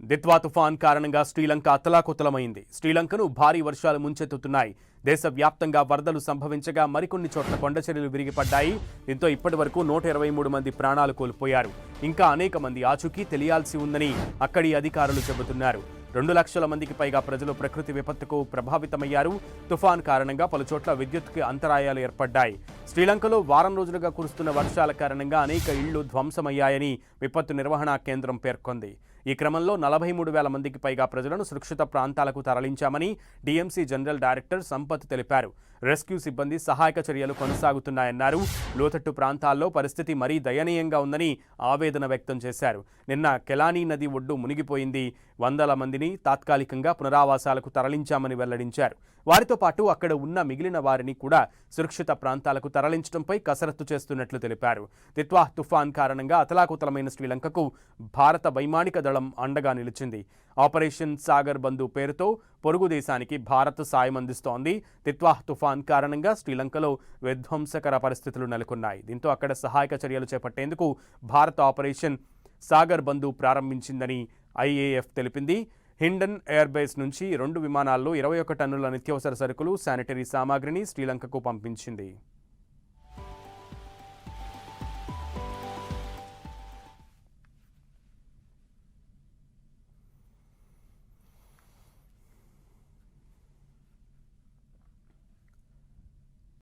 దిత్వా తుఫాన్ కారణంగా శ్రీలంక అతలాకుతలమైంది. శ్రీలంకను భారీ వర్షాలు ముంచెత్తుతున్నాయి. దేశవ్యాప్తంగా వరదలు సంభవించగా మరికొన్ని చోట్ల కొండచర్యలు విరిగిపడ్డాయి. దీంతో ఇప్పటివరకు 123 మంది ప్రాణాలు కోల్పోయారు. ఇంకా అనేక మంది ఆచూకీ తెలియాల్సి ఉందని అక్కడి అధికారులు చెబుతున్నారు. 2 లక్షల మందికి పైగా ప్రజలు ప్రకృతి విపత్తుకు ప్రభావితమయ్యారు. తుఫాన్ కారణంగా పలుచోట్ల విద్యుత్కి అంతరాయాలు ఏర్పడ్డాయి. శ్రీలంకలో వారం రోజులుగా కురుస్తున్న వర్షాల కారణంగా అనేక ఇళ్లు ధ్వంసమయ్యాయని విపత్తు నిర్వహణ కేంద్రం పేర్కొంది. ఈ క్రమంలో 43,000 మందికి పైగా ప్రజలను సురక్షిత ప్రాంతాలకు తరలించామని డీఎంసీ జనరల్ డైరెక్టర్ సంపత్ తెలిపారు. రెస్క్యూ సిబ్బంది సహాయక చర్యలు కొనసాగుతున్నాయన్నారు. లోతట్టు ప్రాంతాల్లో పరిస్థితి మరీ దయనీయంగా ఉందని ఆవేదన వ్యక్తం చేశారు. నిన్న కెలానీ నది ఒడ్డు మునిగిపోయింది. వందల మందిని తాత్కాలికంగా పునరావాసాలకు తరలించామని వెల్లడించారు. వారితో పాటు అక్కడ ఉన్న మిగిలిన వారిని కూడా సురక్షిత ప్రాంతాలకు తరలించడంపై కసరత్తు చేస్తున్నట్లు తెలిపారు. దిత్వా తుఫాన్ కారణంగా అతలాకుతలమైన శ్రీలంకకు భారత వైమానిక దళం అండగా నిలిచింది. ఆపరేషన్ సాగర్ బంధు పేరుతో పొరుగు దేశానికి భారత్ సాయం అందిస్తోంది. దిత్వా తుఫాన్ కారణంగా శ్రీలంకలో విధ్వంసకర పరిస్థితులు నెలకొన్నాయి. దీంతో అక్కడ సహాయక చర్యలు చేపట్టేందుకు భారత్ ఆపరేషన్ సాగర్ బంధు ప్రారంభించిందని ఐఏఎఫ్ తెలిపింది. హిండన్ ఎయిర్ బేస్ నుంచి 2 విమానాల్లో 21 టన్నుల నిత్యావసర సరుకులు, శానిటరీ సామాగ్రిని శ్రీలంకకు పంపించింది.